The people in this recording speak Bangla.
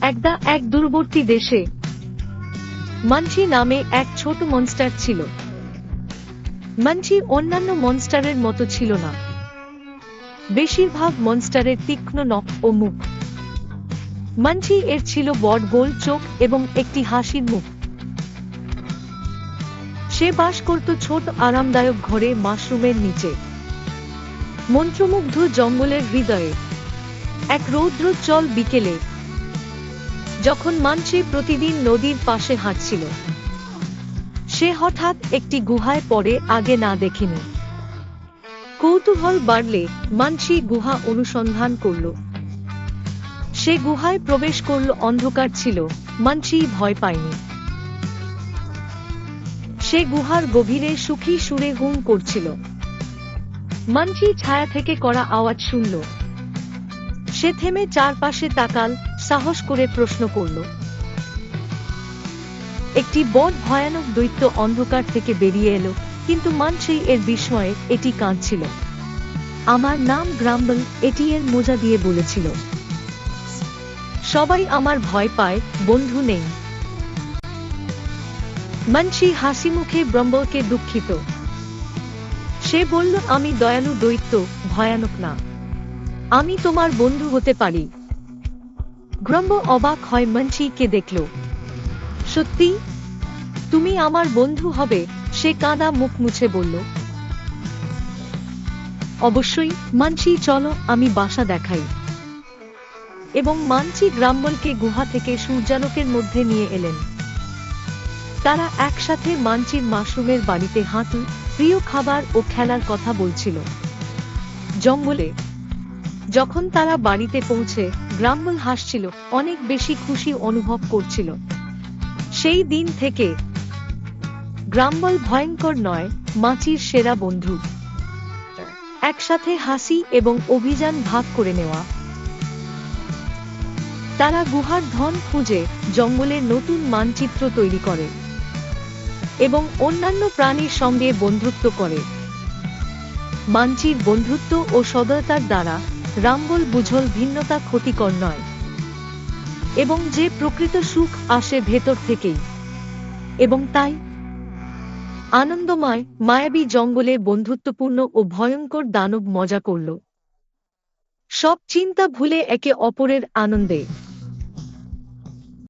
একদা এক দূরবর্তী দেশে মানচি নামে এক ছোট মনস্টার ছিল। মানচি অন্যান্য মনস্টারের মতো ছিল না। বেশিরভাগ মনস্টারের তীক্ষ্ণ নখ ও মুখ। মানচি এর ছিল বড় গোল চোখ এবং একটি হাসির মুখ। সে বাস করত ছোট আরামদায়ক ঘরে মাশরুমের নিচে, মন্ত্রমুগ্ধ জঙ্গলের হৃদয়ে। এক রৌদ্রোজ্জ্বল বিকেলে, যখন মানচি প্রতিদিন নদীর পাশে হাঁটছিল, সে হঠাৎ একটি গুহায় পড়ে আগে না দেখিনি। কৌতূহল বাড়লে মানচি গুহা অনুসন্ধান করল। সে গুহায় প্রবেশ করল। অন্ধকার ছিল, মানচি ভয় পায়নি। সে গুহার গভীরে সুখী সুরে হুম করছিল। মানচি ছায়া থেকে করা আওয়াজ শুনল। সে থেমে চারপাশে তাকাল, সাহস করে প্রশ্ন করল। একটি বড় ভয়ানক দৈত্য অন্ধকার থেকে বেরিয়ে এলো, কিন্তু মানচি এর বিস্ময়ে এটি কাঁদছিল। আমার নাম গ্রাম্বল, এটি এর মোজা দিয়ে বলেছিল। সবাই আমার ভয় পায়, বন্ধু নেই। মানচি হাসি মুখে গ্রাম্বলকে দুঃখিত। সে বলল, আমি দয়ালু দৈত্য, ভয়ানক না। আমি তোমার বন্ধু হতে পারি। গ্রাম্বল অবাক হয় মানচিকে দেখল। সত্যি? তুমি আমার বন্ধু হবে? সে কাঁদা মুখ মুছে বলল। অবশ্যই মানচি, চলো আমি বাসা দেখাই। এবং মানচি গ্রাম্বলকে গুহা থেকে সূর্যালোকের মধ্যে নিয়ে এলেন। তারা একসাথে মানচির মাশরুমের বাড়িতে হাঁটু, প্রিয় খাবার ও খেলার কথা বলছিল। জঙ্গলে যখন তারা বাড়িতে পৌঁছে, গ্রাম্বল হাসছিল, অনেক বেশি খুশি অনুভব করছিল। সেই দিন থেকে গ্রাম্বল ভয়ঙ্কর নয়, মানচির সেরা বন্ধু। একসাথে হাসি এবং অভিযান ভাগ করে নেওয়া। তারা গুহার ধন খুঁজে, জঙ্গলের নতুন মানচিত্র তৈরি করে এবং অন্যান্য প্রাণীর সঙ্গে বন্ধুত্ব করে। মানচির বন্ধুত্ব ও সদয়তার দ্বারা গ্রাম্বল বুঝল ভিন্নতা ক্ষতিকর নয় এবং যে প্রকৃত সুখ আসে ভেতর থেকেই। এবং তাই আনন্দময়, মায়াবী জঙ্গলে বন্ধুত্বপূর্ণ ও ভয়ঙ্কর দানব মজা করল, সব চিন্তা ভুলে একে অপরের আনন্দে।